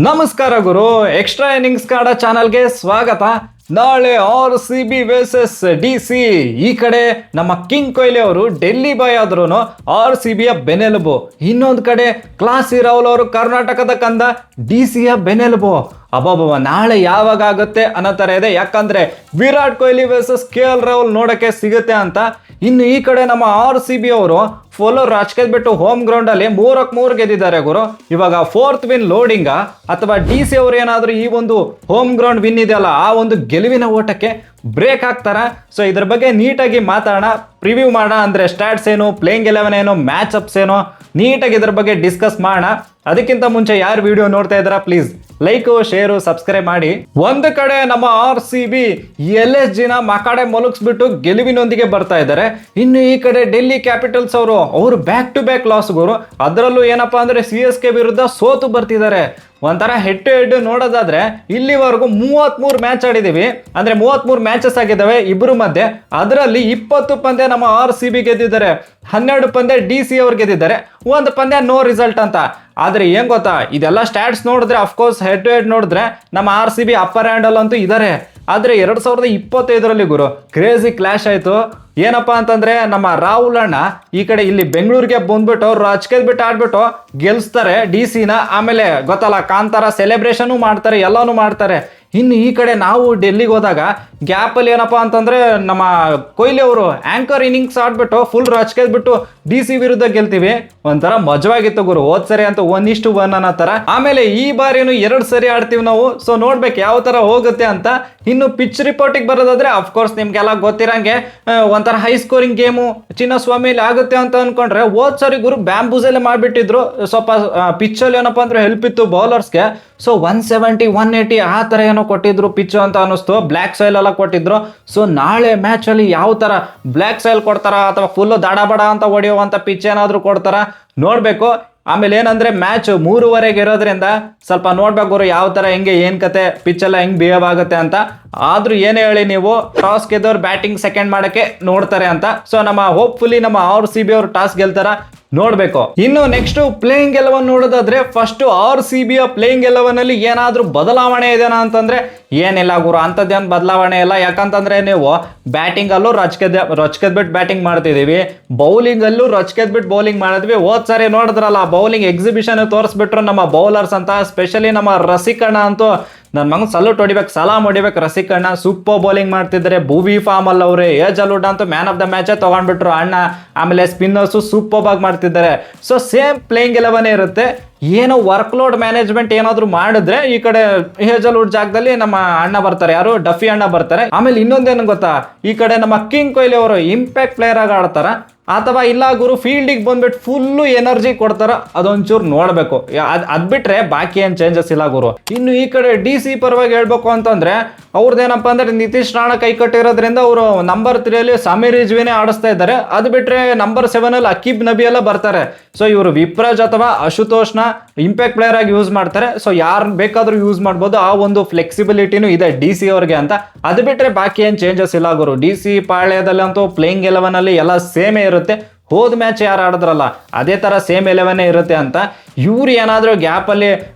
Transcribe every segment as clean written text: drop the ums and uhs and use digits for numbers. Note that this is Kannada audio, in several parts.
ನಮಸ್ಕಾರ ಗುರು, ಎಕ್ಸ್ಟ್ರಾ ಇನ್ನಿಂಗ್ಸ್ ಕನ್ನಡ ಚಾನಲ್ಗೆ ಸ್ವಾಗತ. ನಾಳೆ RCB ವರ್ಸಸ್ DC. ಈ ಕಡೆ ನಮ್ಮ ಕಿಂಗ್ ಕೊಹ್ಲಿ ಅವರು ಡೆಲ್ಲಿ ಬಾಯ್ ಆದ್ರೂ RCBಯ ಬೆನ್ನೆಲುಬು. ಇನ್ನೊಂದು ಕಡೆ ಕ್ಲಾಸಿ ರಾಹುಲ್ ಅವರು ಕರ್ನಾಟಕದ ಕಂದ DCಯ ಬೆನ್ನೆಲುಬು. ಅಬ್ಬಬ್ಬ, ನಾಳೆ ಯಾವಾಗ ಆಗುತ್ತೆ ಅನ್ನೋ ಥರ ಇದೆ. ಯಾಕಂದ್ರೆ ವಿರಾಟ್ ಕೊಹ್ಲಿ ವರ್ಸಸ್ KL ರಾಹುಲ್ ನೋಡಕ್ಕೆ ಸಿಗುತ್ತೆ ಅಂತ. ಇನ್ನು ಈ ಕಡೆ ನಮ್ಮ RCB ಅವರು ಫುಲ್ ರಾಜಕೀಯ ಬಿಟ್ಟು ಹೋಮ್ ಗ್ರೌಂಡ್ ಅಲ್ಲಿ 3-3 ಗೆದ್ದಿದ್ದಾರೆ ಗುರು. ಇವಾಗ 4th ವಿನ್ ಲೋಡಿಂಗ ಅಥವಾ DC ಅವರು ಏನಾದ್ರು ಈ ಒಂದು ಹೋಮ್ ಗ್ರೌಂಡ್ ವಿನ್ ಇದೆಯಲ್ಲ ಆ ಒಂದು ಗೆಲುವಿನ ಓಟಕ್ಕೆ ಬ್ರೇಕ್ ಹಾಕ್ತಾರ. ಸೊ ಇದ್ರ ಬಗ್ಗೆ ನೀಟಾಗಿ ಮಾತಾಡೋಣ, ಪ್ರಿವ್ಯೂ ಮಾಡೋಣ. ಅಂದ್ರೆ ಸ್ಟಾಟ್ಸ್ ಏನು, ಪ್ಲೇಯಿಂಗ್ 11 ಏನು, ಮ್ಯಾಚ್ ಅಪ್ಸ್ ಏನು, ನೀಟಾಗಿ ಇದ್ರ ಬಗ್ಗೆ ಡಿಸ್ಕಸ್ ಮಾಡೋಣ. ಅದಕ್ಕಿಂತ ಮುಂಚೆ ಯಾರು ವಿಡಿಯೋ ನೋಡ್ತಾ ಇದ್ದಾರಾ ಪ್ಲೀಸ್ ಲೈಕು, ಶೇರು, ಸಬ್ಸ್ಕ್ರೈಬ್ ಮಾಡಿ. ಒಂದು ಕಡೆ ನಮ್ಮ RCB LSG ನ ಮಕಾಡೆ ಮಲಗಿಸ್ಬಿಟ್ಟು ಗೆಲುವಿನೊಂದಿಗೆ ಬರ್ತಾ ಇದ್ದಾರೆ. ಇನ್ನು ಈ ಕಡೆ ಡೆಲ್ಲಿ ಕ್ಯಾಪಿಟಲ್ಸ್ ಅವರು ಬ್ಯಾಕ್ ಟು ಬ್ಯಾಕ್ ಲಾಸ್ ಗುರು. ಅದರಲ್ಲೂ ಏನಪ್ಪಾ ಅಂದ್ರೆ CSK ವಿರುದ್ಧ ಸೋತು ಬರ್ತಿದ್ದಾರೆ. ಒಂಥರ ಹೆಡ್ ಟು ಹೆಡ್ ನೋಡೋದಾದ್ರೆ ಇಲ್ಲಿವರೆಗೂ 33 ಮ್ಯಾಚ್ ಆಡಿದೀವಿ, ಅಂದ್ರೆ 33 ಮ್ಯಾಚಸ್ ಆಗಿದ್ದಾವೆ ಇಬ್ಬರು ಮಧ್ಯೆ. ಅದರಲ್ಲಿ 20 ಪಂದ್ಯ ನಮ್ಮ RCB ಗೆದ್ದಿದ್ದಾರೆ, 12 ಪಂದ್ಯ DC ಅವ್ರು ಗೆದ್ದಿದ್ದಾರೆ, 1 ಪಂದ್ಯ ನೋ ರಿಸಲ್ಟ್ ಅಂತ. ಆದ್ರೆ ಏನ್ ಗೊತ್ತಾ, ಇದೆಲ್ಲ ಸ್ಟ್ಯಾಟ್ಸ್ ನೋಡಿದ್ರೆ ಅಫ್ಕೋರ್ಸ್ ಹೆಡ್ ಟು ಹೆಡ್ ನೋಡಿದ್ರೆ ನಮ್ಮ RCB ಅಪ್ಪರ್ ಹ್ಯಾಂಡಲ್ ಅಂತೂ ಇದ್ದಾರೆ. ಆದ್ರೆ 2025ರಲ್ಲಿ ಗುರು ಕ್ರೇಜಿ ಕ್ಲಾಶ್ ಆಯ್ತು. ಏನಪ್ಪಾ ಅಂತಂದ್ರೆ ನಮ್ಮ ರಾಹುಲ್ ಅಣ್ಣ ಈ ಕಡೆ ಇಲ್ಲಿ ಬೆಂಗಳೂರಿಗೆ ಬಂದ್ಬಿಟ್ಟು ಅವ್ರು ರಾಜಕೀಯ ಬಿಟ್ಟು ಆಡ್ಬಿಟ್ಟು ಗೆಲ್ಸ್ತಾರೆ DC ನ. ಆಮೇಲೆ ಗೊತ್ತಲ್ಲ, ಕಾಂತಾರ ಸೆಲೆಬ್ರೇಷನ್ ಮಾಡ್ತಾರೆ, ಎಲ್ಲಾನು ಮಾಡ್ತಾರೆ. ಇನ್ನು ಈ ಕಡೆ ನಾವು ಡೆಲ್ಲಿಗೆ ಹೋದಾಗ ಗ್ಯಾಪ್ ಅಲ್ಲಿ ಏನಪ್ಪಾ ಅಂತಂದ್ರೆ ನಮ್ಮ ಕೊಹ್ಲಿ ಅವರು ಆಂಕರ್ ಇನ್ನಿಂಗ್ಸ್ ಆಡ್ಬಿಟ್ಟು ಫುಲ್ ರಾಜಕೀಯ ಬಿಟ್ಟು DC ವಿರುದ್ಧ ಗೆಲ್ತೀವಿ. ಒಂಥರ ಮಜವಾಗಿತ್ತು ಗುರು. ಹೋದ್ ಸರಿ ಅಂತ 1:1 ಅನ್ನೋ ತರ. ಆಮೇಲೆ ಈ ಬಾರಿನು 2 ಸರಿ ಆಡ್ತೀವಿ ನಾವು. ಸೊ ನೋಡ್ಬೇಕು ಯಾವ ತರ ಹೋಗುತ್ತೆ ಅಂತ. ಇನ್ನು ಪಿಚ್ ರಿಪೋರ್ಟಿಗೆ ಬರೋದಾದ್ರೆ ಅಫ್ಕೋರ್ಸ್ ನಿಮ್ಗೆಲ್ಲ ಗೊತ್ತಿರಂಗೆ ಒಂಥರ ಹೈ ಸ್ಕೋರಿಂಗ್ ಗೇಮು ಚಿನ್ನಸ್ವಾಮಿಲಿ ಆಗುತ್ತೆ ಅಂತ ಅನ್ಕೊಂಡ್ರೆ ಹೋದ್ ಸರಿ ಗುರು ಬ್ಯಾಂಬೂಸಲ್ಲೇ ಮಾಡ್ಬಿಟ್ಟಿದ್ರು. ಸ್ವಲ್ಪ ಪಿಚ್ ಅಲ್ಲಿ ಏನಪ್ಪಾ ಅಂದ್ರೆ ಹೆಲ್ಪ್ ಇತ್ತು ಬೌಲರ್ಸ್ಗೆ. ಸೊ 170 180 ಆ ತರ ಏನೋ ಕೊಟ್ಟಿದ್ರು ಪಿಚ್ ಅಂತ ಅನಿಸ್ತು. ಬ್ಲ್ಯಾಕ್ ಸಾಯಿಲ್ ಎಲ್ಲ ಕೊಟ್ಟಿದ್ರು. ಸೊ ನಾಳೆ ಮ್ಯಾಚ್ ಅಲ್ಲಿ ಯಾವ ತರ ಬ್ಲ್ಯಾಕ್ ಸಾಯಿಲ್ ಕೊಡ್ತಾರ ಅಥವಾ ಫುಲ್ ದಡಬಡ ಅಂತ ಹೊಡೆಯುವಂತ ಪಿಚ್ ಏನಾದ್ರು ಕೊಡ್ತಾರ ನೋಡ್ಬೇಕು. ಆಮೇಲೆ ಏನಂದ್ರೆ ಮ್ಯಾಚ್ 3:30 ಇರೋದ್ರಿಂದ ಸ್ವಲ್ಪ ನೋಡ್ಬೇಕು ಗುರು ಯಾವ ತರ ಹೆಂಗೆ ಏನ್ ಕತೆ ಪಿಚ್ ಎಲ್ಲ ಹೆಂಗ್ ಬಿಹೇವ್ ಆಗುತ್ತೆ ಅಂತ. ಆದ್ರೂ ಏನೇ ಹೇಳಿ ನೀವು ಟಾಸ್ ಗೆದ್ದವ್ರು ಬ್ಯಾಟಿಂಗ್ ಸೆಕೆಂಡ್ ಮಾಡಕ್ಕೆ ನೋಡ್ತಾರೆ ಅಂತ. ಸೊ ನಮ್ಮ ಹೋಪ್ಫುಲಿ ನಮ್ಮ RCB ಅವರು ಟಾಸ್ ಗೆಲ್ತಾರ ನೋಡ್ಬೇಕು. ಇನ್ನು ನೆಕ್ಸ್ಟ್ ಪ್ಲೇಯಿಂಗ್ 11 ನೋಡೋದಾದ್ರೆ ಫಸ್ಟ್ RCBಯ ಪ್ಲೇಯಿಂಗ್ 11 ಅಲ್ಲಿ ಏನಾದ್ರೂ ಬದಲಾವಣೆ ಇದೆನಾ ಅಂತಂದ್ರೆ ಏನಿಲ್ಲ ಗುರು, ಅಂತದ್ದೇನು ಬದಲಾವಣೆ ಇಲ್ಲ. ಯಾಕಂತಂದ್ರೆ ನೀವು ಬ್ಯಾಟಿಂಗ್ ಅಲ್ಲೂ ರೊಚ್ಕೆದ್ ಬಿಟ್ಟು ಬ್ಯಾಟಿಂಗ್ ಮಾಡ್ತಿದೀವಿ, ಬೌಲಿಂಗ್ ಅಲ್ಲೂ ರೊಚ್ಕೆದ್ ಬಿಟ್ಟು ಬೌಲಿಂಗ್ ಮಾಡಿದ್ವಿ. ಹೋದ್ ಸಾರಿ ನೋಡಿದ್ರಲ್ಲ ಬೌಲಿಂಗ್ ಎಕ್ಸಿಬಿಷನ್ ತೋರಿಸ್ಬಿಟ್ರು ನಮ್ಮ ಬೌಲರ್ಸ್ ಅಂತ. ಸ್ಪೆಷಲಿ ನಮ್ಮ ರಸಿಕಣ್ಣ ಅಂತೂ ನನ್ನ ಮಗನ್ ಸಲ್ಯೂಟ್ ಹೊಡಿಬೇಕು, ಸಲಾಮ್ ಹೊಡಿಬೇಕು. ರಸಿಕಣ್ಣ ಸೂಪರ್ ಬೌಲಿಂಗ್ ಮಾಡ್ತಿದ್ದಾರೆ. ಭೂವಿ ಫಾರ್ಮ್ ಅಲ್ಲಿ ಅವ್ರೆ ಏಜಲ್ವುಡ್ ಅಂತೂ ಮ್ಯಾನ್ ಆಫ್ ದ ಮ್ಯಾಚ್ ತಗೊಂಡ್ಬಿಟ್ರು ಅಣ್ಣ. ಆಮೇಲೆ ಸ್ಪಿನ್ನರ್ಸು ಸೂಪರ್ ಆಗಿ ಮಾಡ್ತಿದ್ದಾರೆ. ಸೊ ಸೇಮ್ ಪ್ಲೇಯಿಂಗ್ 11 ಇರುತ್ತೆ. ಏನೋ ವರ್ಕ್ ಲೋಡ್ ಮ್ಯಾನೇಜ್ಮೆಂಟ್ ಏನಾದ್ರು ಮಾಡಿದ್ರೆ ಈ ಕಡೆ ಹೇಜಲ್ವುಡ್ ಜಾಗದಲ್ಲಿ ನಮ್ಮ ಅಣ್ಣ ಬರ್ತಾರೆ, ಯಾರು ಡಫಿ ಅಣ್ಣ ಬರ್ತಾರೆ. ಆಮೇಲೆ ಇನ್ನೊಂದೇನು ಗೊತ್ತಾ, ಈ ಕಡೆ ನಮ್ಮ ಕಿಂಗ್ ಕೊಹ್ಲಿ ಅವರು ಇಂಪ್ಯಾಕ್ಟ್ ಪ್ಲೇಯರ್ ಆಗಿ ಆಡ್ತಾರ ಅಥವಾ ಇಲ್ಲ ಗುರು ಫೀಲ್ಡಿಗೆ ಬಂದ್ಬಿಟ್ಟು ಫುಲ್ಲು ಎನರ್ಜಿ ಕೊಡ್ತಾರ, ಅದೊಂಚೂರು ನೋಡ್ಬೇಕು. ಅದ್ ಬಿಟ್ರೆ ಬಾಕಿ ಏನ್ ಚೇಂಜಸ್ ಇಲ್ಲ ಗುರು. ಇನ್ನು ಈ ಕಡೆ DC ಪರವಾಗಿ ಹೇಳ್ಬೇಕು ಅಂತಂದ್ರೆ ಅವ್ರದ್ದೇನಪ್ಪ ಅಂದ್ರೆ ನಿತೀಶ್ ರಾಣ ಕೈ ಕಟ್ಟಿರೋದ್ರಿಂದ ಅವರು ನಂಬರ್ 3 ಸಮೀರ್ ರಿಜ್ವಿನೇ ಆಡಿಸ್ತಾ ಇದ್ದಾರೆ. ಅದು ಬಿಟ್ರೆ ನಂಬರ್ 7 ಅಕೀಬ್ ನಬಿ ಎಲ್ಲ ಬರ್ತಾರೆ. ಸೊ ಇವರು ವಿಪ್ರಾಜ್ ಅಥವಾ ಅಶುತೋಷ್ನ ಇಂಪ್ಯಾಕ್ಟ್ ಪ್ಲೇಯರ್ ಆಗಿ ಯೂಸ್ ಮಾಡ್ತಾರೆ. ಸೊ ಯಾರು ಬೇಕಾದ್ರೂ ಯೂಸ್ ಮಾಡ್ಬೋದು, ಆ ಒಂದು ಫ್ಲೆಕ್ಸಿಬಿಲಿಟಿನೂ ಇದೆ DC ಅವ್ರಿಗೆ ಅಂತ. ಅದು ಬಿಟ್ರೆ ಬಾಕಿ ಏನ್ ಚೇಂಜಸ್ ಇಲ್ಲ ಗುರು. DC ಪಾಳ್ಯದಲ್ಲಂತೂ ಪ್ಲೇಯಿಂಗ್ 11 ಅಲ್ಲಿ ಎಲ್ಲ ಸೇಮೇ ಇರುತ್ತೆ. ಹೋದ ಮ್ಯಾಚ್ ಯಾರು ಆಡಿದ್ರಲ್ಲ ಅದೇ ತರ ಸೇಮ್ 11 ಇರುತ್ತೆ ಅಂತ. ಇವ್ರು ಏನಾದ್ರು ಗ್ಯಾಪ್ ಅಲ್ಲಿ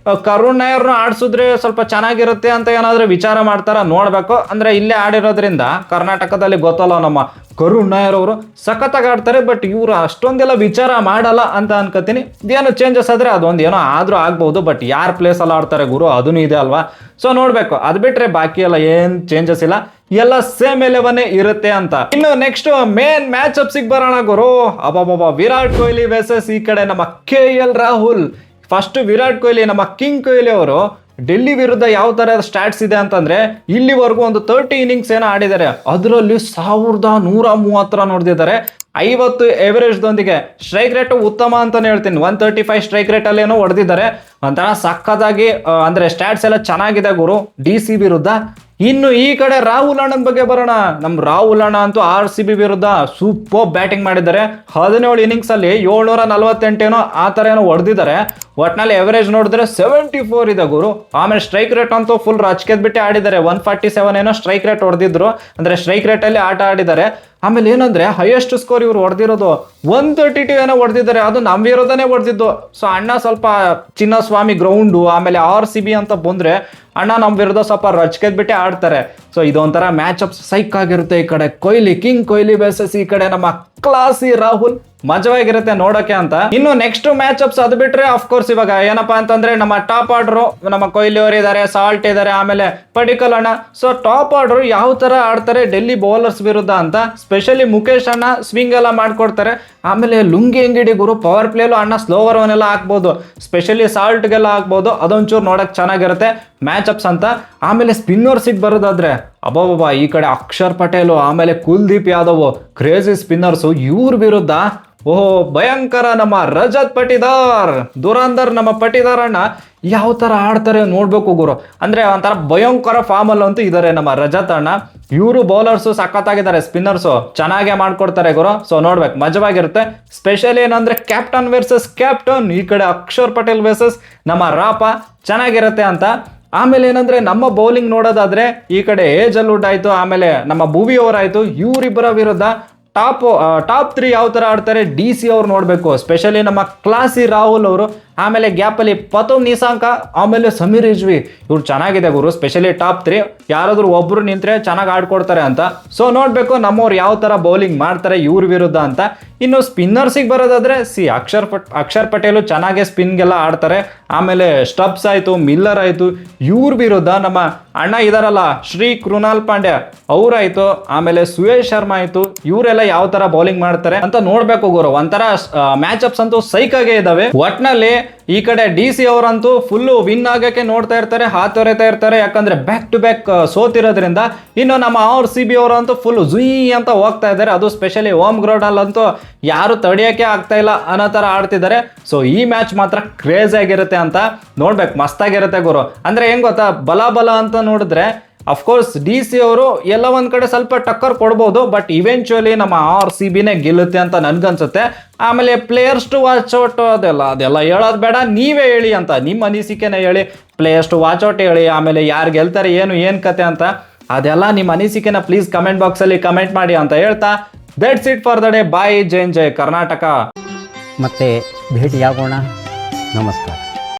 ಕರುಣ್ ನಾಯರ್ನು ಆಡ್ಸಿದ್ರೆ ಸ್ವಲ್ಪ ಚೆನ್ನಾಗಿರುತ್ತೆ ಅಂತ ಏನಾದ್ರು ವಿಚಾರ ಮಾಡ್ತಾರ ನೋಡ್ಬೇಕು. ಅಂದ್ರೆ ಇಲ್ಲೇ ಆಡಿರೋದ್ರಿಂದ ಕರ್ನಾಟಕದಲ್ಲಿ ಗೊತ್ತಲ್ಲ ನಮ್ಮ ಕರುಣ್ ನಾಯರ್ ಅವರು ಸಖತ್ತಾಗಿ ಆಡ್ತಾರೆ. ಬಟ್ ಇವರು ಅಷ್ಟೊಂದೆಲ್ಲ ವಿಚಾರ ಮಾಡಲ್ಲ ಅಂತ ಅನ್ಕೋತೀನಿ. ಇದೇನು ಚೇಂಜಸ್ ಆದ್ರೆ ಅದೊಂದು ಏನೋ ಆದ್ರೂ ಆಗ್ಬಹುದು. ಬಟ್ ಯಾರ್ ಪ್ಲೇಸ್ ಅಲ್ಲಿ ಆಡ್ತಾರೆ ಗುರು ಅದೂ ಇದೆ ಅಲ್ವಾ. ಸೊ ನೋಡ್ಬೇಕು. ಅದ್ ಬಿಟ್ರೆ ಬಾಕಿ ಎಲ್ಲ ಏನ್ ಚೇಂಜಸ್ ಇಲ್ಲ, ಎಲ್ಲ ಸೇಮ್ 11 ಇರುತ್ತೆ ಅಂತ. ಇನ್ನು ನೆಕ್ಸ್ಟ್ ಮೇನ್ ಮ್ಯಾಚ್ ಅಪ್ಸಿಗೆ ಬರೋಣ ಗುರು. ಅಬ್ಬಬ್ಬ, ವಿರಾಟ್ ಕೊಹ್ಲಿ ವರ್ಸಸ್ ಈ ಕಡೆ ನಮ್ಮ KL ರಾಹುಲ್. ಫಸ್ಟ್ ವಿರಾಟ್ ಕೊಹ್ಲಿ ನಮ್ಮ ಕಿಂಗ್ ಕೊಹ್ಲಿ ಅವರು ಡೆಲ್ಲಿ ವಿರುದ್ಧ ಯಾವ ತರ ಸ್ಟಾಟ್ಸ್ ಇದೆ ಅಂತಂದ್ರೆ ಇಲ್ಲಿವರೆಗೂ ಒಂದು 30 ಇನ್ನಿಂಗ್ಸ್ ಏನೋ ಆಡಿದ್ದಾರೆ. ಅದರಲ್ಲಿ 1130 ನೋಡ್ದಿದ್ದಾರೆ. 50 ಎವರೇಜ್ ದೊಂದಿಗೆ ಸ್ಟ್ರೈಕ್ ರೇಟ್ ಉತ್ತಮ ಅಂತಾನೆ ಹೇಳ್ತೀನಿ. 135 ಸ್ಟ್ರೈಕ್ ರೇಟ್ ಅಲ್ಲಿ ಏನೋ ಹೊಡೆದಿದ್ದಾರೆ. ಒಂಥರ ಸಕ್ಕತ್ತಾಗಿ ಅಂದ್ರೆ ಸ್ಟ್ಯಾಟ್ಸ್ ಎಲ್ಲ ಚೆನ್ನಾಗಿದೆ ಗುರು DC ವಿರುದ್ಧ. ಇನ್ನು ಈ ಕಡೆ ರಾಹುಲ್ ಅಣ್ಣನ ಬಗ್ಗೆ ಬರೋಣ. ನಮ್ ರಾಹುಲ್ ಅಣ್ಣ ಅಂತೂ RCB ವಿರುದ್ಧ ಸೂಪರ್ ಬ್ಯಾಟಿಂಗ್ ಮಾಡಿದ್ದಾರೆ. 17 ಇನ್ನಿಂಗ್ಸ್ ಅಲ್ಲಿ 748 ಏನೋ ಆ ತರ ಏನೋ ಹೊಡೆದಿದ್ದಾರೆ. ಒಟ್ನಲ್ಲಿ ಎವರೇಜ್ ನೋಡಿದ್ರೆ 74 ಇದೆ ಗುರು. ಆಮೇಲೆ ಸ್ಟ್ರೈಕ್ ರೇಟ್ ಅಂತೂ ಫುಲ್ ರಚ್ಕೆದ್ ಬಿಟ್ಟೆ ಆಡಿದ್ದಾರೆ. 147 ಏನೋ ಸ್ಟ್ರೈಕ್ ರೇಟ್ ಹೊಡೆದಿದ್ರು, ಅಂದ್ರೆ ಸ್ಟ್ರೈಕ್ ರೇಟ್ ಅಲ್ಲಿ ಆಟ ಆಡಿದ್ದಾರೆ. ಆಮೇಲೆ ಏನಂದ್ರೆ ಹೈಯೆಸ್ಟ್ ಸ್ಕೋರ್ ಇವ್ರು ಹೊಡೆದಿರೋದು 132 ಏನೋ ಹೊಡೆದಿದ್ದಾರೆ, ಅದು ನಮ್ಮ ವಿರೋಧನೇ ಹೊಡೆದಿದ್ದು. ಸೊ ಅಣ್ಣ ಸ್ವಲ್ಪ ಚಿನ್ನಸ್ವಾಮಿ ಗ್ರೌಂಡು ಆಮೇಲೆ RCB ಅಂತ ಬಂದ್ರೆ ಅಣ್ಣ ನಮ್ಮ ವಿರುದ್ಧ ಸ್ವಲ್ಪ ರಚ್ಕೆದ್ ಬಿಟ್ಟೆ ಆಡ್ತಾರೆ. ಸೊ ಇದೊಂಥರ ಮ್ಯಾಚ್ ಅಪ್ ಸೈಕ್ ಆಗಿರುತ್ತೆ. ಈ ಕಡೆ ಕೊಹ್ಲಿ, ಕಿಂಗ್ ಕೊಹ್ಲಿ ವರ್ಸಸ್ ಈ ಕಡೆ ನಮ್ಮ ಕ್ಲಾಸಿ ರಾಹುಲ್, ಮಜವಾಗಿರುತ್ತೆ ನೋಡೋಕೆ ಅಂತ. ಇನ್ನು ನೆಕ್ಸ್ಟ್ ಮ್ಯಾಚ್ ಅಪ್ಸ್ ಅದು ಬಿಟ್ರೆ ಅಫ್ಕೋರ್ಸ್ ಇವಾಗ ಏನಪ್ಪಾ ಅಂತಂದ್ರೆ ನಮ್ಮ ಟಾಪ್ ಆರ್ಡರ್ ನಮ್ಮ ಕೊಹ್ಲಿ ಅವರು ಇದ್ದಾರೆ, ಸಾಲ್ಟ್ ಇದ್ದಾರೆ, ಆಮೇಲೆ ಪಡಿಕಲ್ ಅಣ್ಣ. ಸೊ ಟಾಪ್ ಆರ್ಡರ್ ಯಾವ ತರ ಆಡ್ತಾರೆ ಡೆಲ್ಲಿ ಬೌಲರ್ಸ್ ವಿರುದ್ಧ ಅಂತ, ಸ್ಪೆಷಲಿ ಮುಖೇಶ್ ಅಣ್ಣ ಸ್ವಿಂಗ್ ಎಲ್ಲ ಮಾಡ್ಕೊಡ್ತಾರೆ. ಆಮೇಲೆ ಲುಂಗಿ ಅಂಗಡಿ ಗುರು ಪವರ್ ಪ್ಲೇಲು ಅಣ್ಣ ಸ್ಲೋವರ್ ಅವನ್ನೆಲ್ಲ ಹಾಕ್ಬೋದು, ಸ್ಪೆಷಲಿ ಸಾಲ್ಟ್ಗೆಲ್ಲ ಹಾಕ್ಬೋದು. ಅದೊಂಚೂರು ನೋಡಕ್ ಚೆನ್ನಾಗಿರುತ್ತೆ ಮ್ಯಾಚ್ ಅಪ್ಸ್ ಅಂತ. ಆಮೇಲೆ ಸ್ಪಿನ್ನರ್ಸಿಗೆ ಬರೋದಾದ್ರೆ ಅಬ್ಬಬ್ಬಾ ಈ ಕಡೆ ಅಕ್ಷರ್ ಪಟೇಲು ಆಮೇಲೆ ಕುಲ್ದೀಪ್ ಯಾದವ್ ಕ್ರೇಜಿ ಸ್ಪಿನ್ನರ್ಸು, ಇವ್ರ ವಿರುದ್ಧ ಓಹೋ ಭಯಂಕರ ನಮ್ಮ ರಜತ್ ಪಟಿದಾರ್ ದುರಂದರ್ ನಮ್ಮ ಪಟಿದಾರ್ ಅಣ್ಣ ಯಾವ ತರ ಆಡ್ತಾರೆ ನೋಡ್ಬೇಕು ಗುರು. ಅಂದ್ರೆ ಒಂಥರ ಭಯಂಕರ ಫಾರ್ಮ್ ಅಲ್ಲಂತೂ ಇದಾರೆ ನಮ್ಮ ರಜತ್ ಅಣ್ಣ. ಇವರು ಬೌಲರ್ಸು ಸಖತ್ತಾಗಿದ್ದಾರೆ, ಸ್ಪಿನ್ನರ್ಸು ಚೆನ್ನಾಗೇ ಮಾಡ್ಕೊಡ್ತಾರೆ ಗುರು. ಸೊ ನೋಡ್ಬೇಕು ಮಜವಾಗಿರುತ್ತೆ. ಸ್ಪೆಷಲ್ ಏನಂದ್ರೆ ಕ್ಯಾಪ್ಟನ್ ವರ್ಸಸ್ ಕ್ಯಾಪ್ಟನ್, ಈ ಕಡೆ ಅಕ್ಷರ್ ಪಟೇಲ್ ವರ್ಸಸ್ ನಮ್ಮ ರಾಪ, ಚೆನ್ನಾಗಿರುತ್ತೆ ಅಂತ. ಆಮೇಲೆ ಏನಂದ್ರೆ ನಮ್ಮ ಬೌಲಿಂಗ್ ನೋಡೋದಾದ್ರೆ ಈ ಕಡೆ ಏಜಲ್ವುಡ್ ಆಯ್ತು, ಆಮೇಲೆ ನಮ್ಮ ಭುವಿ ಅವರಾಯ್ತು, ಇವರಿಬ್ಬರ ವಿರುದ್ಧ ಟಾಪ್ 3 ಯಾವ ತರ ಆಡ್ತಾರೆ DC ಅವ್ರು ನೋಡ್ಬೇಕು. ಸ್ಪೆಷಲಿ ನಮ್ಮ ಕ್ಲಾಸಿ ರಾಹುಲ್ ಅವರು, ಆಮೇಲೆ ಗ್ಯಾಪಲ್ಲಿ ಪತೋಮ್ ನಿಸಾಂಕ, ಆಮೇಲೆ ಸಮೀರ್ ರಿಜ್ವಿ, ಇವ್ರು ಚೆನ್ನಾಗಿದೆ ಗುರು. ಸ್ಪೆಷಲಿ ಟಾಪ್ 3 ಯಾರಾದ್ರೂ ಒಬ್ರು ನಿಂತ್ರೆ ಚೆನ್ನಾಗಿ ಆಡ್ಕೊಡ್ತಾರೆ ಅಂತ. ಸೊ ನೋಡ್ಬೇಕು ನಮ್ಮವ್ರು ಯಾವ ತರ ಬೌಲಿಂಗ್ ಮಾಡ್ತಾರೆ ಇವ್ರ ವಿರುದ್ಧ ಅಂತ. ಇನ್ನು ಸ್ಪಿನ್ನರ್ಸಿಗೆ ಬರೋದಾದ್ರೆ ಅಕ್ಷರ್ ಪಟೇಲು ಚೆನ್ನಾಗೆ ಸ್ಪಿನ್ಗೆಲ್ಲ ಆಡ್ತಾರೆ. ಆಮೇಲೆ ಸ್ಟಬ್ಸ್ ಆಯ್ತು, ಮಿಲ್ಲರ್ ಆಯ್ತು, ಇವ್ರ ವಿರುದ್ಧ ನಮ್ಮ ಅಣ್ಣ ಇದಾರಲ್ಲ ಶ್ರೀ ಕೃಣಾಲ್ ಪಾಂಡ್ಯ ಅವ್ರಾಯ್ತು, ಆಮೇಲೆ ಸುಯೇಶ್ ಶರ್ಮಾ ಆಯ್ತು, ಇವರೆಲ್ಲ ಯಾವ ತರ ಬೌಲಿಂಗ್ ಮಾಡ್ತಾರೆ ಅಂತ ನೋಡ್ಬೇಕು ಗುರು. ಒಂಥರ ಮ್ಯಾಚ್ ಅಪ್ಸ್ ಅಂತೂ ಸೈಕಾಗೆ ಇದಾವೆ. ಒಟ್ನಲ್ಲಿ ಈ ಕಡೆ DC ಅವರಂತೂ ಫುಲ್ಲು ವಿನ್ ಆಗಕ್ಕೆ ನೋಡ್ತಾ ಇರ್ತಾರೆ, ಹಾತೊರೆತಾ ಇರ್ತಾರೆ, ಯಾಕಂದ್ರೆ ಬ್ಯಾಕ್ ಟು ಬ್ಯಾಕ್ ಸೋತಿರೋದ್ರಿಂದ. ಇನ್ನು ನಮ್ಮ RCB ಅವರಂತೂ ಫುಲ್ ಜುಯಿ ಅಂತ ಹೋಗ್ತಾ ಇದ್ದಾರೆ. ಅದು ಸ್ಪೆಷಲಿ ಹೋಮ್ ಗ್ರೌಂಡ್ ಅಲ್ಲಂತೂ ಯಾರು ತಡೆಯೋಕೆ ಆಗ್ತಾ ಇಲ್ಲ ಅನ್ನೋ ತರ ಆಡ್ತಿದ್ದಾರೆ. ಸೊ ಈ ಮ್ಯಾಚ್ ಮಾತ್ರ ಕ್ರೇಜ್ ಆಗಿರುತ್ತೆ ಅಂತ ನೋಡ್ಬೇಕು, ಮಸ್ತಾಗಿರುತ್ತೆ ಗುರು. ಅಂದ್ರೆ ಹೆಂಗ್ ಗೊತ್ತಾ, ಬಲ ಅಂತ ನೋಡಿದ್ರೆ ಅಫ್ಕೋರ್ಸ್ DC ಅವರು ಎಲ್ಲ ಒಂದ್ ಕಡೆ ಸ್ವಲ್ಪ ಟಕ್ಕರ್ ಕೊಡ್ಬೋದು, ಬಟ್ ಇವೆಂಚುಯಲಿ ನಮ್ಮ RCBನೇ ಗೆಲ್ಲುತ್ತೆ ಅಂತ ನನ್ಗನ್ಸುತ್ತೆ. ಆಮೇಲೆ ಪ್ಲೇಯರ್ಸ್ ಟು ವಾಚ್ ಔಟ್ ಅದೆಲ್ಲ ಹೇಳೋದು ಬೇಡ, ನೀವೇ ಹೇಳಿ ಅಂತ, ನಿಮ್ಮ ಅನಿಸಿಕೆನ ಹೇಳಿ. ಪ್ಲೇಯರ್ಸ್ ಟು ವಾಚ್ ಔಟ್ ಹೇಳಿ, ಆಮೇಲೆ ಯಾರು ಗೆಲ್ತಾರೆ ಏನ್ ಕತೆ ಅಂತ ಅದೆಲ್ಲ ನಿಮ್ಮ ಅನಿಸಿಕೆನ ಪ್ಲೀಸ್ ಕಮೆಂಟ್ ಬಾಕ್ಸಲ್ಲಿ ಕಮೆಂಟ್ ಮಾಡಿ ಅಂತ ಹೇಳ್ತಾ that's it for the day. Bye, ಜೈ ಕರ್ನಾಟಕ. ಮತ್ತೆ ಭೇಟಿಯಾಗೋಣ. ನಮಸ್ಕಾರ.